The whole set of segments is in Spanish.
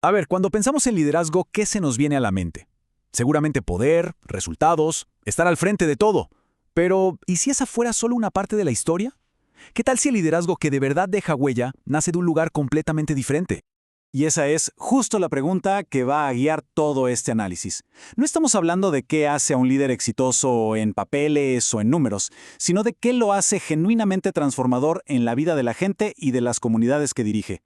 A ver, cuando pensamos en liderazgo, ¿qué se nos viene a la mente? Seguramente poder, resultados, estar al frente de todo. Pero, ¿y si esa fuera solo una parte de la historia? ¿Qué tal si el liderazgo que de verdad deja huella nace de un lugar completamente diferente? Y esa es justo la pregunta que va a guiar todo este análisis. No estamos hablando de qué hace a un líder exitoso en papeles o en números, sino de qué lo hace genuinamente transformador en la vida de la gente y de las comunidades que dirige.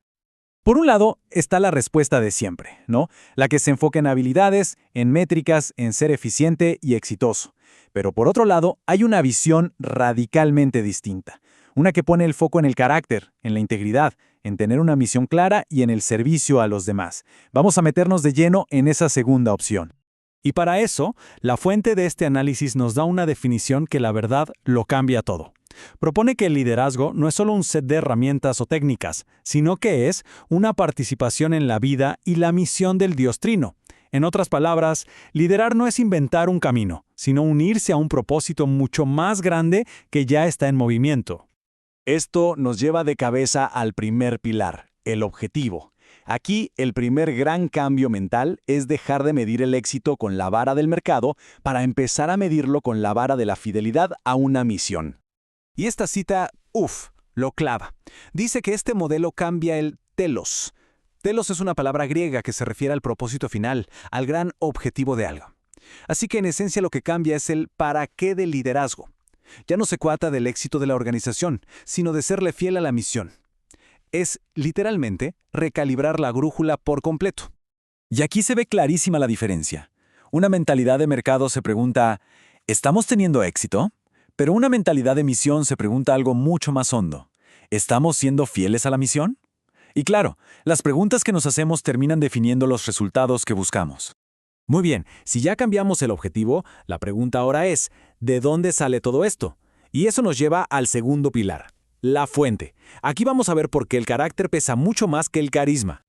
Por un lado está la respuesta de siempre, ¿no? La que se enfoca en habilidades, en métricas, en ser eficiente y exitoso. Pero por otro lado, hay una visión radicalmente distinta. Una que pone el foco en el carácter, en la integridad, en tener una misión clara y en el servicio a los demás. Vamos a meternos de lleno en esa segunda opción. Y para eso, la fuente de este análisis nos da una definición que la verdad lo cambia todo. Propone que el liderazgo no es solo un set de herramientas o técnicas, sino que es una participación en la vida y la misión del Dios Trino. En otras palabras, liderar no es inventar un camino, sino unirse a un propósito mucho más grande que ya está en movimiento. Esto nos lleva de cabeza al primer pilar, el objetivo. Aquí, el primer gran cambio mental es dejar de medir el éxito con la vara del mercado para empezar a medirlo con la vara de la fidelidad a una misión. Y esta cita, lo clava. Dice que este modelo cambia el telos. Telos es una palabra griega que se refiere al propósito final, al gran objetivo de algo. Así que en esencia lo que cambia es el para qué del liderazgo. Ya no se trata del éxito de la organización, sino de serle fiel a la misión. Es, literalmente, recalibrar la brújula por completo. Y aquí se ve clarísima la diferencia. Una mentalidad de mercado se pregunta, ¿estamos teniendo éxito? Pero una mentalidad de misión se pregunta algo mucho más hondo. ¿Estamos siendo fieles a la misión? Y claro, las preguntas que nos hacemos terminan definiendo los resultados que buscamos. Muy bien, si ya cambiamos el objetivo, la pregunta ahora es, ¿de dónde sale todo esto? Y eso nos lleva al segundo pilar, la fuente. Aquí vamos a ver por qué el carácter pesa mucho más que el carisma.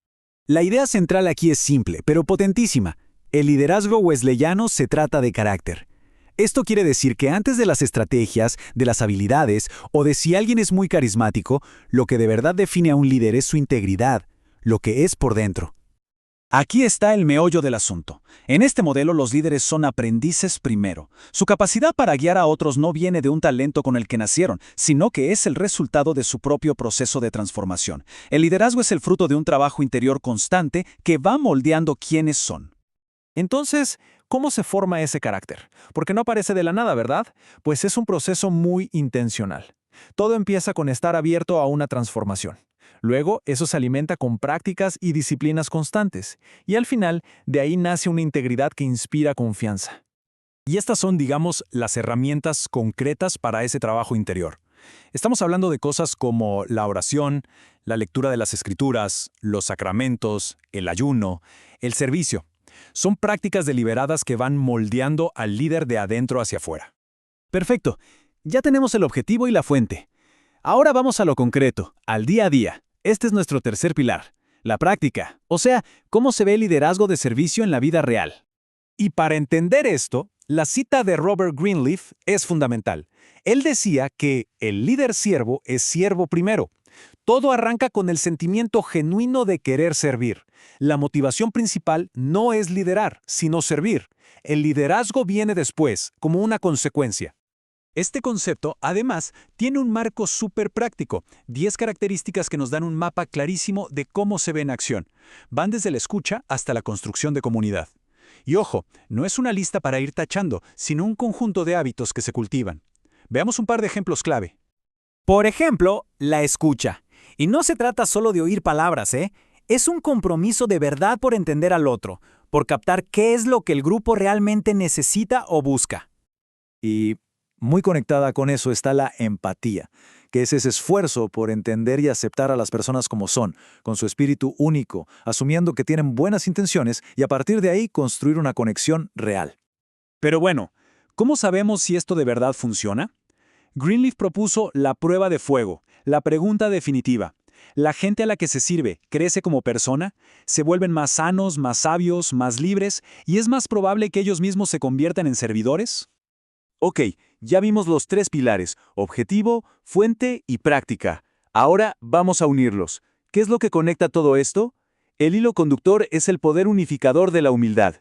La idea central aquí es simple, pero potentísima. El liderazgo wesleyano se trata de carácter. Esto quiere decir que antes de las estrategias, de las habilidades o de si alguien es muy carismático, lo que de verdad define a un líder es su integridad, lo que es por dentro. Aquí está el meollo del asunto. En este modelo los líderes son aprendices primero. Su capacidad para guiar a otros no viene de un talento con el que nacieron, sino que es el resultado de su propio proceso de transformación. El liderazgo es el fruto de un trabajo interior constante que va moldeando quiénes son. Entonces, ¿cómo se forma ese carácter? Porque no aparece de la nada, ¿verdad? Pues es un proceso muy intencional. Todo empieza con estar abierto a una transformación. Luego, eso se alimenta con prácticas y disciplinas constantes. Y al final, de ahí nace una integridad que inspira confianza. Y estas son, digamos, las herramientas concretas para ese trabajo interior. Estamos hablando de cosas como la oración, la lectura de las escrituras, los sacramentos, el ayuno, el servicio. Son prácticas deliberadas que van moldeando al líder de adentro hacia afuera. Perfecto, ya tenemos el objetivo y la fuente. Ahora vamos a lo concreto, al día a día. Este es nuestro tercer pilar, la práctica, o sea, cómo se ve el liderazgo de servicio en la vida real. Y para entender esto, la cita de Robert Greenleaf es fundamental. Él decía que el líder siervo es siervo primero. Todo arranca con el sentimiento genuino de querer servir. La motivación principal no es liderar, sino servir. El liderazgo viene después, como una consecuencia. Este concepto, además, tiene un marco súper práctico, 10 características que nos dan un mapa clarísimo de cómo se ve en acción. Van desde la escucha hasta la construcción de comunidad. Y ojo, no es una lista para ir tachando, sino un conjunto de hábitos que se cultivan. Veamos un par de ejemplos clave. Por ejemplo, la escucha. Y no se trata solo de oír palabras, ¿eh? Es un compromiso de verdad por entender al otro, por captar qué es lo que el grupo realmente necesita o busca. Y muy conectada con eso está la empatía, que es ese esfuerzo por entender y aceptar a las personas como son, con su espíritu único, asumiendo que tienen buenas intenciones y a partir de ahí construir una conexión real. Pero bueno, ¿cómo sabemos si esto de verdad funciona? Greenleaf propuso la prueba de fuego, la pregunta definitiva. ¿La gente a la que se sirve crece como persona? ¿Se vuelven más sanos, más sabios, más libres? ¿Y es más probable que ellos mismos se conviertan en servidores? Ok, ya vimos los tres pilares, objetivo, fuente y práctica. Ahora vamos a unirlos. ¿Qué es lo que conecta todo esto? El hilo conductor es el poder unificador de la humildad.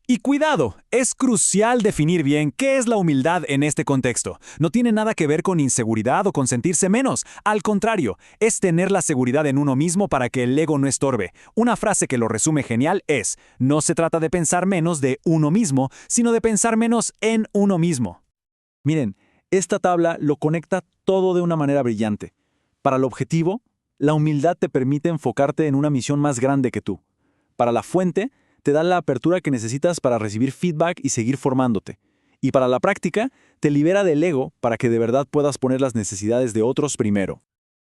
Y cuidado, es crucial definir bien qué es la humildad en este contexto. No tiene nada que ver con inseguridad o con sentirse menos. Al contrario, es tener la seguridad en uno mismo para que el ego no estorbe. Una frase que lo resume genial es, no se trata de pensar menos de uno mismo, sino de pensar menos en uno mismo. Miren, esta tabla lo conecta todo de una manera brillante. Para el objetivo, la humildad te permite enfocarte en una misión más grande que tú. Para la fuente, te da la apertura que necesitas para recibir feedback y seguir formándote. Y para la práctica, te libera del ego para que de verdad puedas poner las necesidades de otros primero.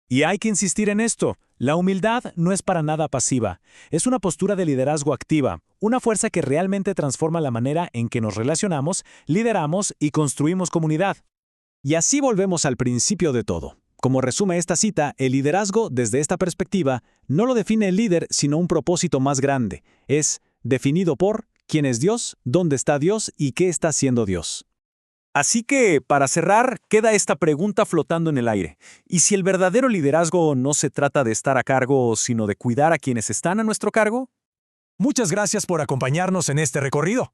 Y hay que insistir en esto. La humildad no es para nada pasiva. Es una postura de liderazgo activa, una fuerza que realmente transforma la manera en que nos relacionamos, lideramos y construimos comunidad. Y así volvemos al principio de todo. Como resume esta cita, el liderazgo, desde esta perspectiva, no lo define el líder, sino un propósito más grande. Es definido por quién es Dios, dónde está Dios y qué está haciendo Dios. Así que, para cerrar, queda esta pregunta flotando en el aire. ¿Y si el verdadero liderazgo no se trata de estar a cargo, sino de cuidar a quienes están a nuestro cargo? Muchas gracias por acompañarnos en este recorrido.